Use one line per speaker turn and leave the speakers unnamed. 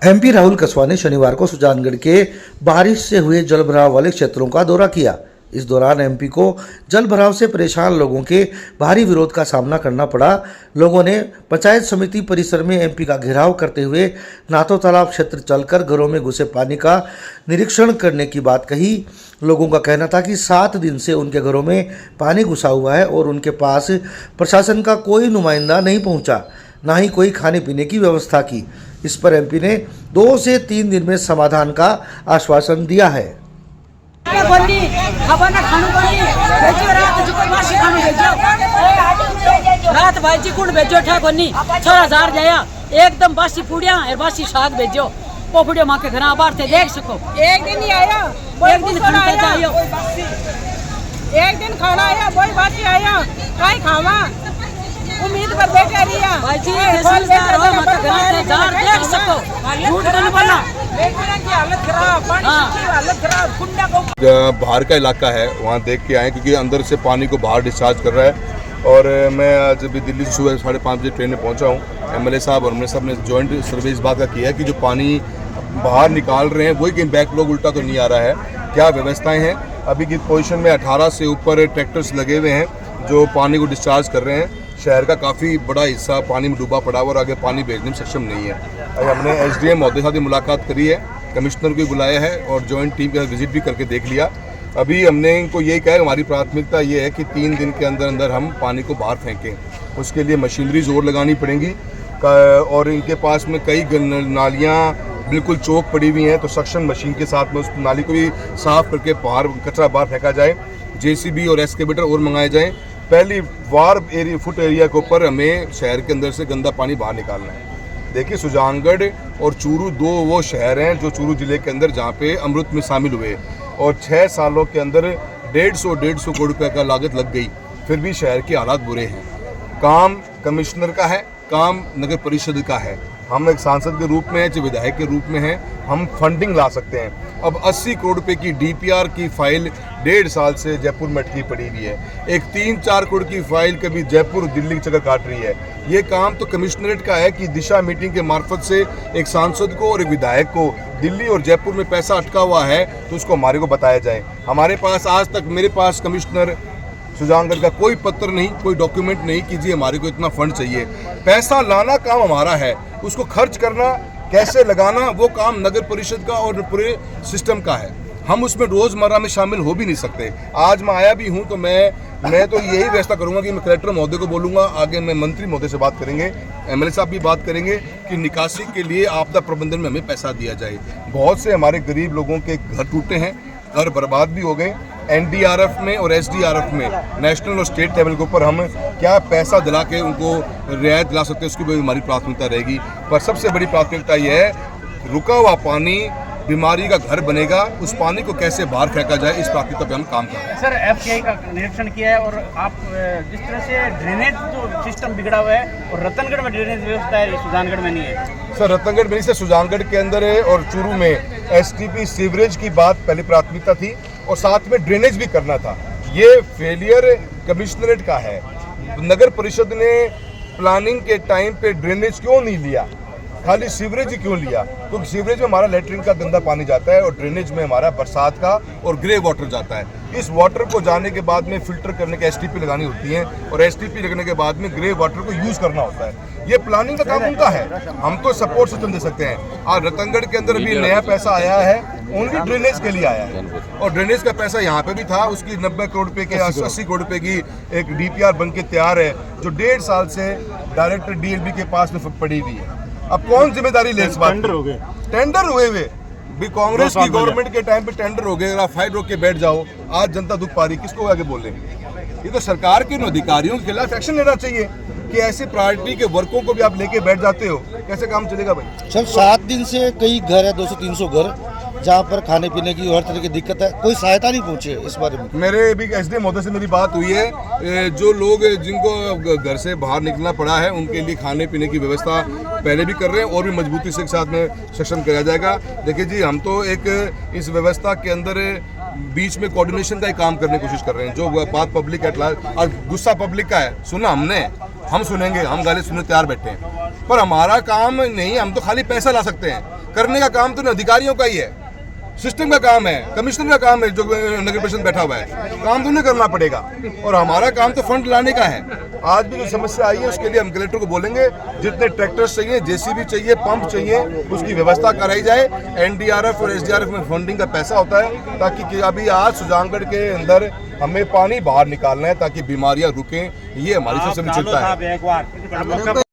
MP Rahul कसवा ने शनिवार को सुजानगढ़ के बारिश से हुए जलभराव वाले क्षेत्रों का दौरा किया। इस दौरान एमपी को जलभराव से परेशान लोगों के भारी विरोध का सामना करना पड़ा। लोगों ने पंचायत समिति परिसर में एमपी का घेराव करते हुए नाथो तालाब क्षेत्र चलकर घरों में घुसे पानी का निरीक्षण करने की बात कही। लोगों का कहना था कि 7 दिन से उनके घरों में पानी घुसा हुआ है और उनके पास प्रशासन का कोई नुमाइंदा नहीं पहुंचा, ना ही कोई खाने पीने की व्यवस्था की। इस पर एमपी ने 2 से 3 दिन में समाधान का आश्वासन दिया है।
रात भाईजी कुण भेजो ठा कोनी 6000 जाया एकदम बासी पूड़िया और बासी साग भेजो पोपड़ियो मां के घर बाहर थे देख सको।
एक दिन ही आया,
एक दिन खाना जायो,
एक दिन खाना आया, कोई बासी आया, काई खावा उम्मीद पर बैठे रिया
भाईजी समझदार हो मां के घर थे जार देख सको। झूठ नहीं बोलना,
की हालत खराब, पानी की हालत खराब, कुंडा को
बाहर का इलाका है वहाँ देख के आए, क्योंकि अंदर से पानी को बाहर डिस्चार्ज कर रहा है। और मैं आज अभी दिल्ली से सुबह 5:30 बजे ट्रेन में पहुँचा हूँ। एमएलए साहब और एमएलए साहब ने जॉइंट सर्वे इस बात का किया है कि जो पानी बाहर निकाल रहे हैं वही कहीं बैकलॉग उल्टा तो नहीं आ रहा है, क्या व्यवस्थाएं हैं। अभी की पोजीशन में 18 से ऊपर ट्रैक्टर्स लगे हुए हैं जो पानी को डिस्चार्ज कर रहे हैं। शहर का काफ़ी बड़ा हिस्सा पानी में डूबा पड़ा हुआ और आगे पानी भेजने में सक्षम नहीं है। आज हमने एसडीएम महोदय साथ मुलाकात करी है, कमिश्नर को बुलाया है और जॉइंट टीम के साथ विजिट भी करके देख लिया। अभी हमने इनको यही कहा है, हमारी प्राथमिकता ये है कि 3 दिन के अंदर अंदर हम पानी को बाहर फेंकें। उसके लिए मशीनरी जोर लगानी पड़ेगी और इनके पास में कई नालियाँ बिल्कुल चौक पड़ी हुई हैं, तो सक्शन मशीन के साथ में उस नाली को भी साफ़ करके बाहर कचरा बाहर फेंका जाए। जेसीबी और एक्सकेवेटर और मंगाए जाएँ। पहली वार फुट एरिया के ऊपर हमें शहर के अंदर से गंदा पानी बाहर निकालना है। देखिए, सुजानगढ़ और चूरू 2 वो शहर हैं जो चूरू ज़िले के अंदर जहाँ पे अमृत में शामिल हुए और 6 सालों के अंदर 150 करोड़ रुपये का लागत लग गई, फिर भी शहर के हालात बुरे हैं। काम कमिश्नर का है, काम नगर परिषद का है। हम एक सांसद के रूप में, चाहे विधायक के रूप में हैं, हम फंडिंग ला सकते हैं। अब 80 करोड़ रुपए की डीपीआर की फाइल 1.5 साल से जयपुर में अटकी पड़ी हुई है। एक 3-4 करोड़ की फाइल कभी जयपुर दिल्ली की चक्कर काट रही है। ये काम तो कमिश्नरेट का है कि दिशा मीटिंग के मार्फत से एक सांसद को और एक विधायक को दिल्ली और जयपुर में पैसा अटका हुआ है तो उसको हमारे को बताया जाए। हमारे पास आज तक, मेरे पास कमिश्नर सुजानगढ़ का कोई पत्र नहीं, कोई डॉक्यूमेंट नहीं कि जी हमारे को इतना फंड चाहिए। पैसा लाना काम हमारा है, उसको खर्च करना, कैसे लगाना, वो काम नगर परिषद का और पूरे सिस्टम का है। हम उसमें रोज़मर्रा में शामिल हो भी नहीं सकते। आज मैं आया भी हूँ तो मैं तो यही व्यवस्था करूँगा कि मैं कलेक्टर महोदय को बोलूँगा, आगे मैं मंत्री महोदय से बात करेंगे, एमएलए साहब भी बात करेंगे कि निकासी के लिए आपदा प्रबंधन में हमें पैसा दिया जाए। बहुत से हमारे गरीब लोगों के घर टूटे हैं, घर बर्बाद भी हो गए। एनडीआरएफ में और एसडीआरएफ में नेशनल और स्टेट लेवल के ऊपर हम क्या पैसा दिला के उनको रियायत दिला सकते हैं, उसकी भी हमारी प्राथमिकता रहेगी। पर सबसे बड़ी प्राथमिकता ये है, रुका हुआ पानी बीमारी का घर बनेगा, उस पानी को कैसे बाहर फेंका जाए, इस प्राथमिकता पे हम काम कर रहे हैं।
सर, एफसीआई का निरीक्षण किया है और आप जिस तरह से ड्रेनेज जो सिस्टम बिगड़ा हुआ है और रतनगढ़ में ड्रेनेज व्यवस्था है, सुजानगढ़ में नहीं है।
सर, रतनगढ़ में नहीं, से सुजानगढ़ के अंदर है और चूरू में एसटीपी सीवरेज की बात पहली प्राथमिकता थी और साथ में ड्रेनेज भी करना था। ये फेलियर कमिश्नरेट का है। नगर परिषद ने प्लानिंग के टाइम पे ड्रेनेज क्यों नहीं लिया, खाली सीवरेज ही क्यों लिया? क्योंकि सीवरेज में हमारा लेटरिन का गंदा पानी जाता है और ड्रेनेज में हमारा बरसात का और ग्रे वाटर जाता है। इस वाटर को जाने के बाद में फिल्टर करने के एसटीपी लगानी होती है और एसटीपी लगने के बाद में ग्रे वाटर को यूज करना होता है। ये प्लानिंग का काम उनका है, हम तो सपोर्ट सिस्टम दे सकते हैं। आज रतनगढ़ के अंदर भी नया पैसा आया है, ओनली ड्रेनेज के लिए आया है और ड्रेनेज का पैसा यहाँ पे भी था। उसकी 90 करोड़ रुपए के 80 करोड़ रुपए की एक डीपीआर बन के तैयार है जो 1.5 साल से डायरेक्टर डीएलबी के पास में पड़ी हुई है। अब कौन जिम्मेदारी ले इस बात? टेंडर हुए भी कांग्रेस की गवर्नमेंट के टाइम पे टेंडर हो गए, फाइट रोक के बैठ जाओ। आज जनता दुख पा रही, किसको आगे बोले? ये तो सरकार के अधिकारियों के खिलाफ एक्शन लेना चाहिए कि ऐसे प्रायोरिटी के वर्कों को भी आप लेके बैठ जाते हो, कैसे काम चलेगा भाई?
सर, 7 दिन से कई घर है, 200-300 घर, जहाँ पर खाने पीने की हर तरह की दिक्कत है, कोई सहायता नहीं पहुँचे इस बारे में।
मेरे भी एसडीएम महोदय से मेरी बात हुई है, जो लोग जिनको घर से बाहर निकलना पड़ा है उनके लिए खाने पीने की व्यवस्था पहले भी कर रहे हैं और भी मजबूती से साथ में सक्षम किया जाएगा। देखिए जी, हम तो एक इस व्यवस्था के अंदर बीच में कोऑर्डिनेशन का ही काम करने की कोशिश कर रहे हैं। जो बात पब्लिक एट लार्ज और गुस्सा पब्लिक का है, सुना हमने, हम सुनेंगे, हम गाली सुनने तैयार बैठे हैं, पर हमारा काम नहीं, हम तो खाली पैसा ला सकते हैं। करने का काम तो अधिकारियों का ही है, सिस्टम का काम है, कमिश्नर का काम है, जो नगर परिषद बैठा हुआ है, काम तो उन्हें करना पड़ेगा। और हमारा काम तो फंड लाने का है। आज भी जो समस्या आई है उसके लिए हम कलेक्टर को बोलेंगे, जितने ट्रैक्टर्स चाहिए, जेसीबी चाहिए, पंप चाहिए, उसकी व्यवस्था कराई जाए। एनडीआरएफ और एसडीआरएफ में फंडिंग का पैसा होता है, ताकि अभी आज सुजानगढ़ के अंदर हमें पानी बाहर निकालना है ताकि बीमारियां रुकें। ये हमारी सबसे बड़ी चिंता है।